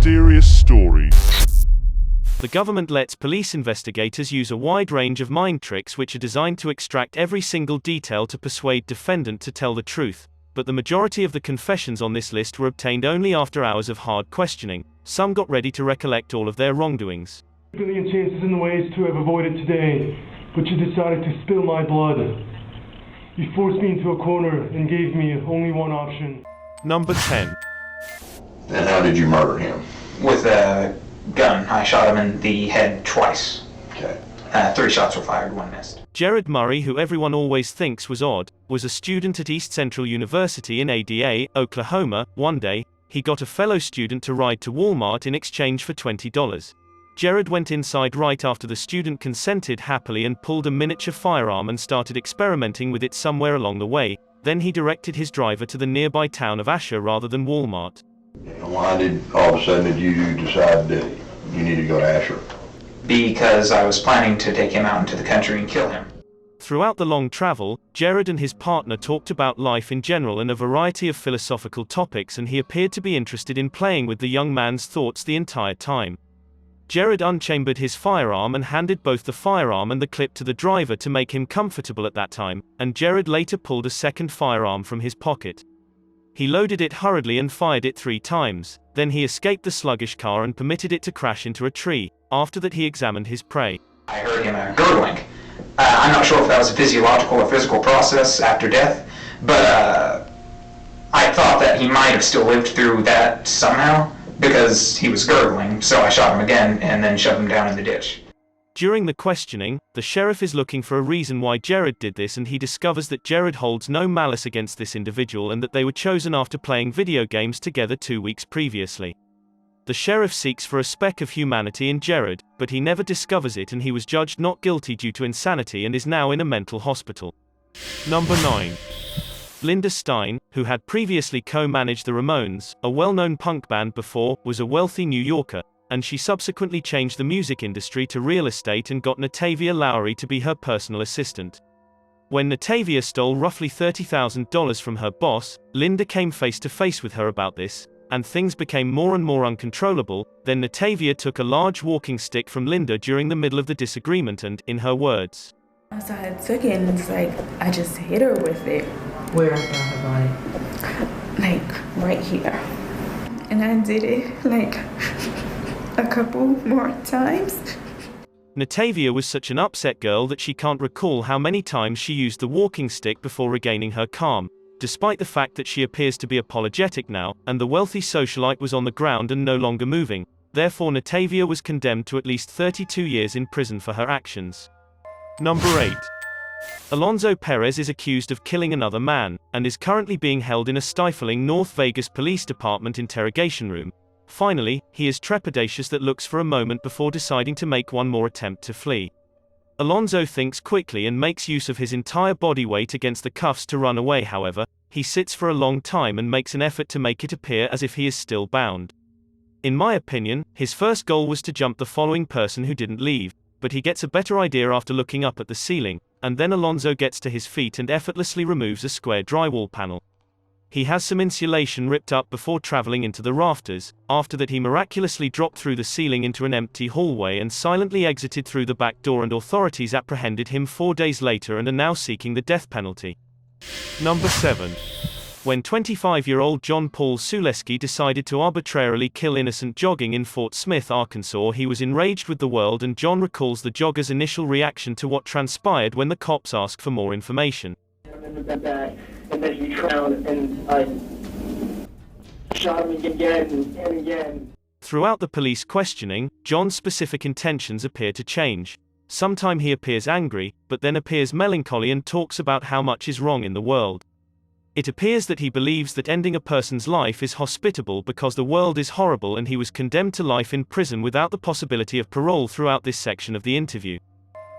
Mysterious stories. The government lets police investigators use a wide range of mind tricks which are designed to extract every single detail to persuade defendant to tell the truth, but the majority of the confessions on this list were obtained only after hours of hard questioning. Some got ready to recollect all of their wrongdoings. Billion chances and ways to have avoided today, but you decided to spill my blood. You forced me into a corner and gave me only one option. Number 10. And how did you murder him? With a gun. I shot him in the head twice. Okay. 3 shots were fired, 1 missed. Jared Murray, who everyone always thinks was odd, was a student at East Central University in Ada, Oklahoma. One day, he got a fellow student to ride to Walmart in exchange for $20. Jared went inside right after the student consented happily and pulled a miniature firearm and started experimenting with it somewhere along the way. Then he directed his driver to the nearby town of Asher rather than Walmart. And why did all of a sudden did you decide that you needed to go to Asher? Because I was planning to take him out into the country and kill him. Throughout the long travel, Jared and his partner talked about life in general and a variety of philosophical topics, and he appeared to be interested in playing with the young man's thoughts the entire time. Jared unchambered his firearm and handed both the firearm and the clip to the driver to make him comfortable at that time, and Jared later pulled a second firearm from his pocket. He loaded it hurriedly and fired it 3 times, then he escaped the sluggish car and permitted it to crash into a tree. After that he examined his prey. I heard him gurgling. I'm not sure if that was a physiological or physical process after death, but I thought that he might have still lived through that somehow, because he was gurgling, so I shot him again and then shoved him down in the ditch. During the questioning, the sheriff is looking for a reason why Jared did this, and he discovers that Jared holds no malice against this individual and that they were chosen after playing video games together 2 weeks previously. The sheriff seeks for a speck of humanity in Jared, but he never discovers it, and he was judged not guilty due to insanity and is now in a mental hospital. Number 9. Linda Stein, who had previously co-managed the Ramones, a well-known punk band before, was a wealthy New Yorker, and she subsequently changed the music industry to real estate and got Natavia Lowry to be her personal assistant. When Natavia stole roughly $30,000 from her boss, Linda came face to face with her about this, and things became more and more uncontrollable. Then Natavia took a large walking stick from Linda during the middle of the disagreement and, in her words, So I took it and it's like, I just hit her with it. Where on her body? Like, right here. And I did it, like, a couple more times. Natavia was such an upset girl that she can't recall how many times she used the walking stick before regaining her calm, despite the fact that she appears to be apologetic now, and the wealthy socialite was on the ground and no longer moving. Therefore Natavia was condemned to at least 32 years in prison for her actions. Number 8. Alonzo Perez is accused of killing another man, and is currently being held in a stifling North Vegas Police Department interrogation room. Finally, he is trepidatious that looks for a moment before deciding to make one more attempt to flee. Alonzo thinks quickly and makes use of his entire body weight against the cuffs to run away. However, he sits for a long time and makes an effort to make it appear as if he is still bound. In my opinion, his first goal was to jump the following person who didn't leave, but he gets a better idea after looking up at the ceiling, and then Alonzo gets to his feet and effortlessly removes a square drywall panel. He has some insulation ripped up before traveling into the rafters. After that he miraculously dropped through the ceiling into an empty hallway and silently exited through the back door, and authorities apprehended him 4 days later and are now seeking the death penalty. Number 7. When 25-year-old John Paul Suleski decided to arbitrarily kill innocent jogging in Fort Smith, Arkansas, he was enraged with the world, and John recalls the jogger's initial reaction to what transpired when the cops asked for more information. And then he drowned, and I shot him again and again. Throughout the police questioning, John's specific intentions appear to change. Sometimes he appears angry, but then appears melancholy and talks about how much is wrong in the world. It appears that he believes that ending a person's life is hospitable because the world is horrible, and he was condemned to life in prison without the possibility of parole throughout this section of the interview.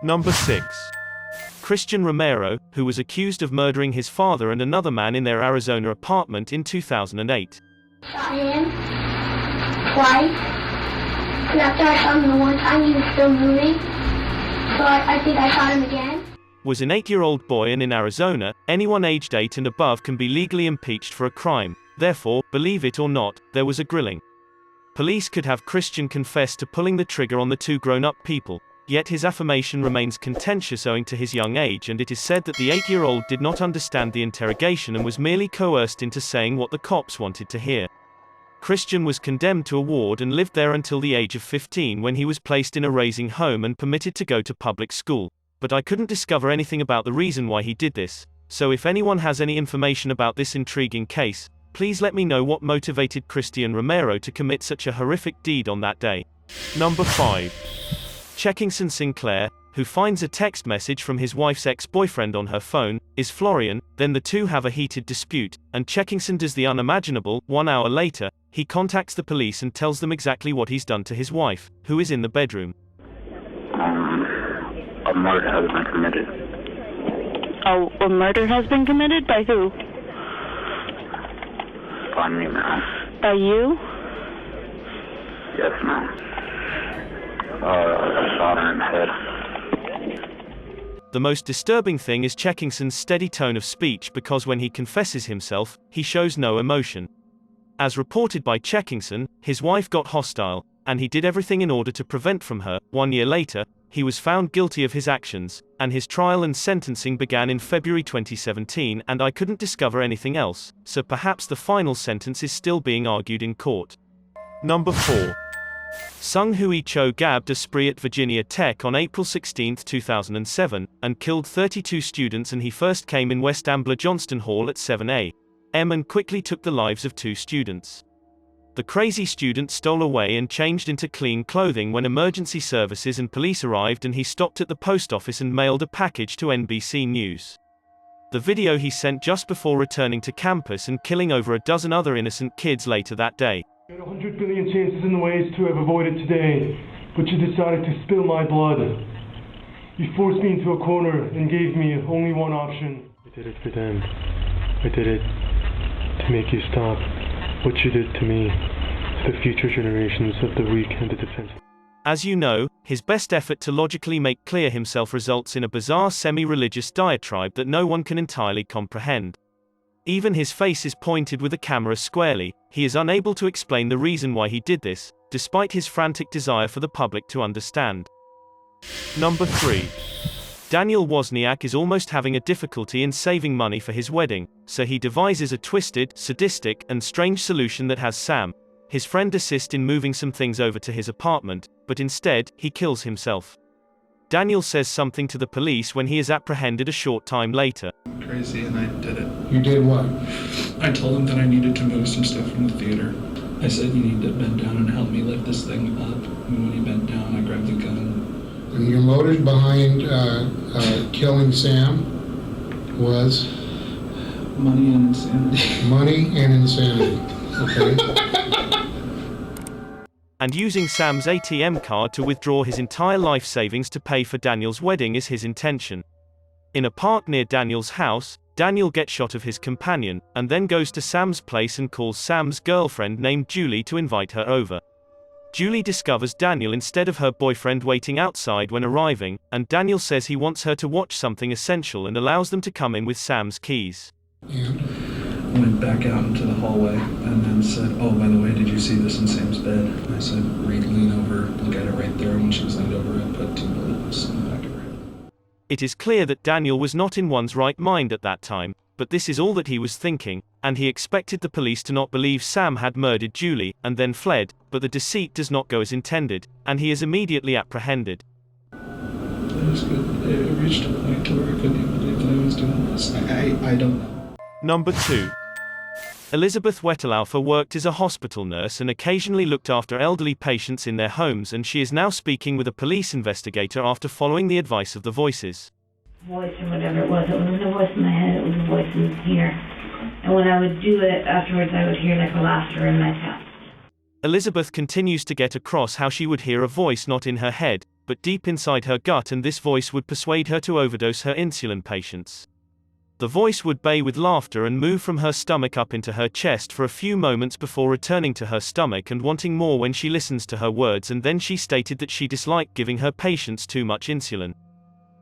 Number 6. Christian Romero, who was accused of murdering his father and another man in their Arizona apartment in 2008. Shot him twice, and after I shot him the one time he was still moving, so I think I shot him again. Was an 8-year-old boy, and in Arizona, anyone aged 8 and above can be legally impeached for a crime. Therefore, believe it or not, there was a grilling. Police could have Christian confess to pulling the trigger on the two grown-up people, yet his affirmation remains contentious owing to his young age, and it is said that the 8-year-old did not understand the interrogation and was merely coerced into saying what the cops wanted to hear. Christian was condemned to a ward and lived there until the age of 15, when he was placed in a raising home and permitted to go to public school. But I couldn't discover anything about the reason why he did this, so if anyone has any information about this intriguing case, please let me know what motivated Christian Romero to commit such a horrific deed on that day. Number 5. Checkingson Sinclair, who finds a text message from his wife's ex-boyfriend on her phone, is Florian. Then the two have a heated dispute, and Checkingson does the unimaginable. 1 hour later, he contacts the police and tells them exactly what he's done to his wife, who is in the bedroom. A murder has been committed. Oh, a murder has been committed? By who? By me, ma'am. By you? Yes, ma'am. I shot her in the head. The most disturbing thing is Checkingson's steady tone of speech, because when he confesses himself, he shows no emotion. As reported by Checkingson, his wife got hostile, and he did everything in order to prevent from her. 1 year later, he was found guilty of his actions, and his trial and sentencing began in February 2017, and I couldn't discover anything else, so perhaps the final sentence is still being argued in court. Number 4. Sung Hui Cho gabbed a spree at Virginia Tech on April 16, 2007, and killed 32 students, and he first came in West Ambler Johnston Hall at 7 a.m. and quickly took the lives of 2 students. The crazy student stole away and changed into clean clothing when emergency services and police arrived, and he stopped at the post office and mailed a package to NBC News. The video he sent just before returning to campus and killing over a dozen other innocent kids later that day. You had 100 billion chances in the ways to have avoided today, but you decided to spill my blood. You forced me into a corner and gave me only one option. I did it for them. I did it to make you stop what you did to me, to the future generations of the weak and the defenseless. As you know, his best effort to logically make clear himself results in a bizarre semi-religious diatribe that no one can entirely comprehend. Even his face is pointed with the camera squarely. He is unable to explain the reason why he did this, despite his frantic desire for the public to understand. Number 3. Daniel Wozniak is almost having a difficulty in saving money for his wedding, so he devises a twisted, sadistic, and strange solution that has Sam, his friend, assist in moving some things over to his apartment, but instead, he kills himself. Daniel says something to the police when he is apprehended a short time later. Crazy, and I did it. You did what? I told him that I needed to move some stuff from the theater. I said, you need to bend down and help me lift this thing up. And when he bent down, I grabbed the gun. And your motive behind killing Sam was? Money and insanity. Money and insanity. Okay. And using Sam's ATM card to withdraw his entire life savings to pay for Daniel's wedding is his intention. In a park near Daniel's house, Daniel gets shot of his companion, and then goes to Sam's place and calls Sam's girlfriend named Julie to invite her over. Julie discovers Daniel instead of her boyfriend waiting outside when arriving, and Daniel says he wants her to watch something essential and allows them to come in with Sam's keys. Yeah. Went back out into the hallway and then said, oh, by the way, did you see this in Sam's bed? And I said, lean over, look at it right there. When she was leaned over, I put 2 bullets in the back of her head. It is clear that Daniel was not in one's right mind at that time, but this is all that he was thinking, and he expected the police to not believe Sam had murdered Julie, and then fled, but the deceit does not go as intended, and he is immediately apprehended. It reached a point to where I couldn't even believe that I was doing this. I don't know. Number 2. Elizabeth Wettelaufer worked as a hospital nurse and occasionally looked after elderly patients in their homes, and she is now speaking with a police investigator after following the advice of the voices. Voice or whatever it wasn't a voice in my head, it was a voice in here. And when I would do it afterwards, I would hear like a laughter in my chest. Elizabeth continues to get across how she would hear a voice not in her head, but deep inside her gut, and this voice would persuade her to overdose her insulin patients. The voice would bay with laughter and move from her stomach up into her chest for a few moments before returning to her stomach and wanting more when she listens to her words, and then she stated that she disliked giving her patients too much insulin.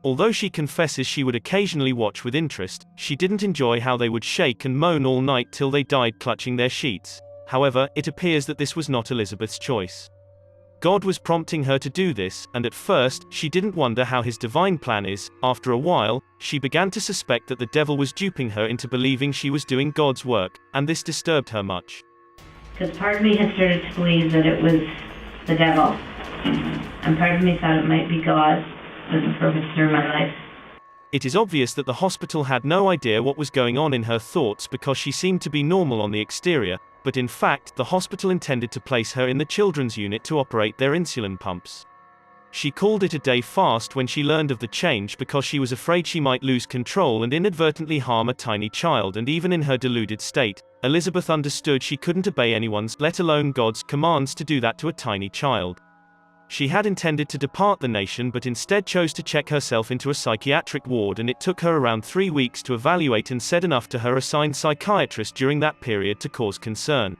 Although she confesses she would occasionally watch with interest, she didn't enjoy how they would shake and moan all night till they died clutching their sheets. However, it appears that this was not Elizabeth's choice. God was prompting her to do this, and at first, she didn't wonder how his divine plan is. After a while, she began to suspect that the devil was duping her into believing she was doing God's work, and this disturbed her much. Because part of me had started to believe that it was the devil, and part of me thought it might be God as a purpose through my life. It is obvious that the hospital had no idea what was going on in her thoughts because she seemed to be normal on the exterior, but in fact, the hospital intended to place her in the children's unit to operate their insulin pumps. She called it a day fast when she learned of the change because she was afraid she might lose control and inadvertently harm a tiny child, and even in her deluded state, Elizabeth understood she couldn't obey anyone's, let alone God's, commands to do that to a tiny child. She had intended to depart the nation but instead chose to check herself into a psychiatric ward, and it took her around 3 weeks to evaluate and said enough to her assigned psychiatrist during that period to cause concern.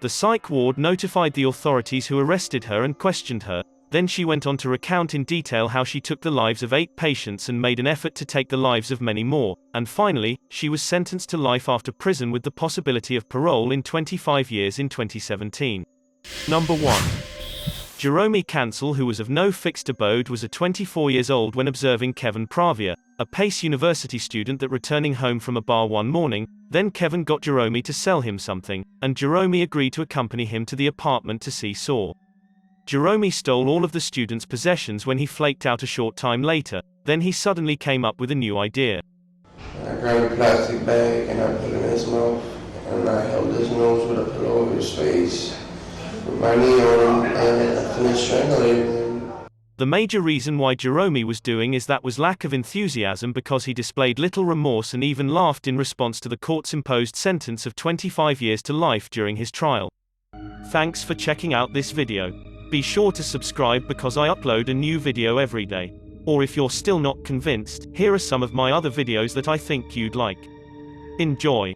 The psych ward notified the authorities who arrested her and questioned her. Then she went on to recount in detail how she took the lives of 8 patients and made an effort to take the lives of many more, and finally, she was sentenced to life after prison with the possibility of parole in 25 years in 2017. Number 1. Jerome Cancel, who was of no fixed abode, was 24 years old when observing Kevin Pravia, a Pace University student, that returning home from a bar one morning. Then Kevin got Jerome to sell him something, and Jerome agreed to accompany him to the apartment to see Saw. Jerome stole all of the student's possessions when he flaked out a short time later. Then he suddenly came up with a new idea. I grabbed a plastic bag and I put it in his mouth, and I held his nose with a pillow over his face, with my knee on him, and I finished strangulating him. The major reason why Jerome was doing that was lack of enthusiasm, because he displayed little remorse and even laughed in response to the court's imposed sentence of 25 years to life during his trial. Thanks for checking out this video. Be sure to subscribe because I upload a new video every day. Or if you're still not convinced, here are some of my other videos that I think you'd like. Enjoy.